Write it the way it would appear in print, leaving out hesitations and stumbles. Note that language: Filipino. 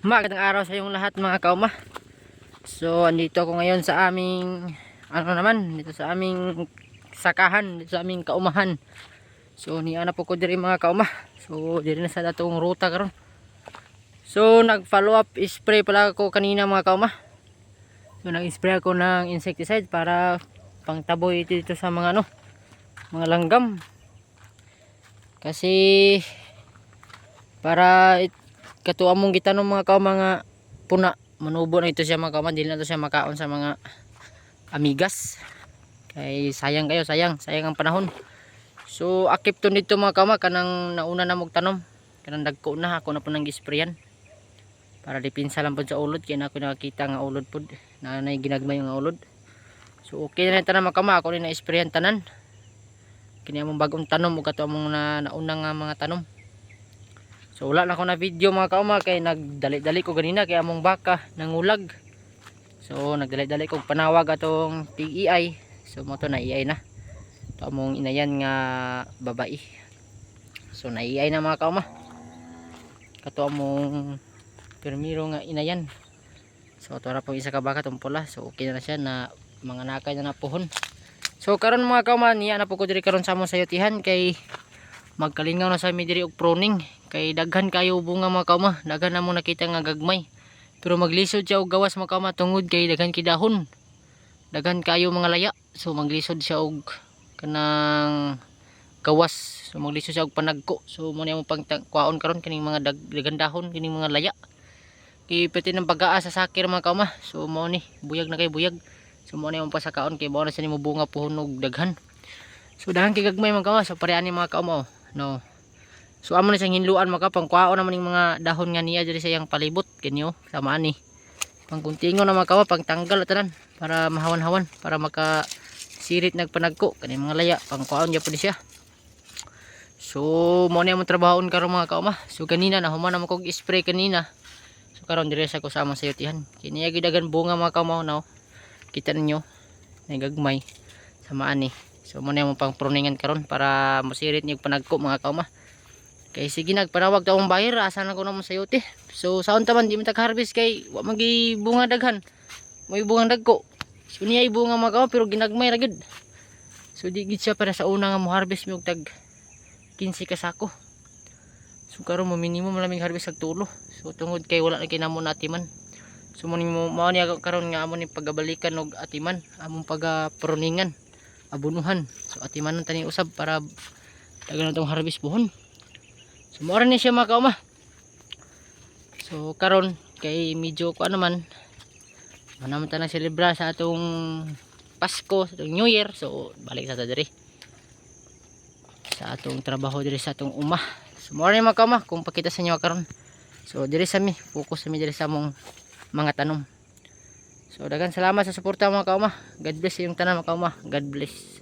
Magandang araw sa inyong lahat mga kauma. So andito ako ngayon sa aming dito sa aming sakahan, dito sa aming kaumahan. So niana po ko diri mga kauma. So diri na sa datong ruta karon. So nag follow up spray pala ako kanina mga kauma. So nag-spray ako ng insecticide para pangtaboy dito sa mga mga langgam. Kasi para katuwa mong gitanom mga kauma nga puna manubo na ito siya mga kauma, dili na ito siya makaon sa mga amigas kay sayang kayo, sayang ang panahon. So akip to nito mga kauma kanang nauna na mog tanom, kanang dagko na ako na po nang gisprayan para dipinsa lang po sa ulod kaya na ako nakakita nga ulod po na ginagmay nga ulod. So okay na tanan mga kauma, ako rin na isprayan tanan kini among bagong tanom o kato among nauna nga mga tanom. So wala na ako na video mga kauma kay nagdali-dali ko ganina kay among baka nangulag. So nagdali-dali ko panawag atong PEI. So mo to na EI na. Ito among inayan nga babae. So na EI na mga kauma. Kato among permiro nga inayan. So ito na pong isa ka baka tong pula. So okay na siya na mga nakay na napuhon. So karon mga kauma niya na po ko diri karon sa among sayotihan kay magkalingaw na sa mi diri og pruning kay daghan kayo bunga mga kauma, daghan na mo nakita nga gagmay pero maglisod siya og gawas mga kauma tungod kay daghan kidahon, daghan kayo mga laya. So maglisod siya og kanang gawas, so maglisod siya og panagko. So mo niya mo pangkuaon karon kining mga daghan dahon kining mga laya kay pati ng pag-aa sa sakir mga kauma. So mo ni buyag na kay buyag, so mo ni mo pasakaon kay mo na sa nimo bunga puhon og daghan. So daghan kay gagmay mga kauma, so pareha ni mga kauma no. So amo na siyang hinluan mga kapang kuhaon naman yung mga dahon nga niya diri sa iyang palibot kinyo samaan ni pangkuntingo na mga kawa pangtanggal tanan para mahawan-hawan para maka sirit nagpanagko kani mga laya pangkuhaon gyud pud siya. So mo na mo trabahon karon mga kauma. So kanina na human na mo kog spray kanina. So karon diri sa ko sa among sayotihan kini gidagan bunga mga kauma no. Kita ninyo nagagmay samaan ni. So mo na mo pang pruningan karon para masirit niyo panagko mga kauma. Kay sige nagpanawag ta akong bayar asa na ko na mo sayote. So saon ta man di man tag-harvest kay wa magi bunga daghan. May bunga dagko. So niya bunga mga kauma pero ginagmay ra gid. So di gid siya para sa una nga mo harvest mi og tag 15 ka sako. So karon mo minimum laming harvest ag tulo. So tungod kay wala na kinamo na atiman. So mo mao niya karon nga amo ni pagabalikan og atiman, among pagaproningan, abunuhan. So atiman tani usab para daghan tong harvest buhon. So mura ni siya mga kauma. So karon kay medyo ko naman manaman ta na celebra sa atong Pasko, sa atong New Year. So balik sa ta diri sa atong trabaho diri sa atong uma. So mura ni mga kauma kung pakita sa inyo karon. So diri sa mi focus sa mi diri sa among mga tanom. So daghan salamat sa suporta mga kauma. God bless yung tanan mga kauma. God bless.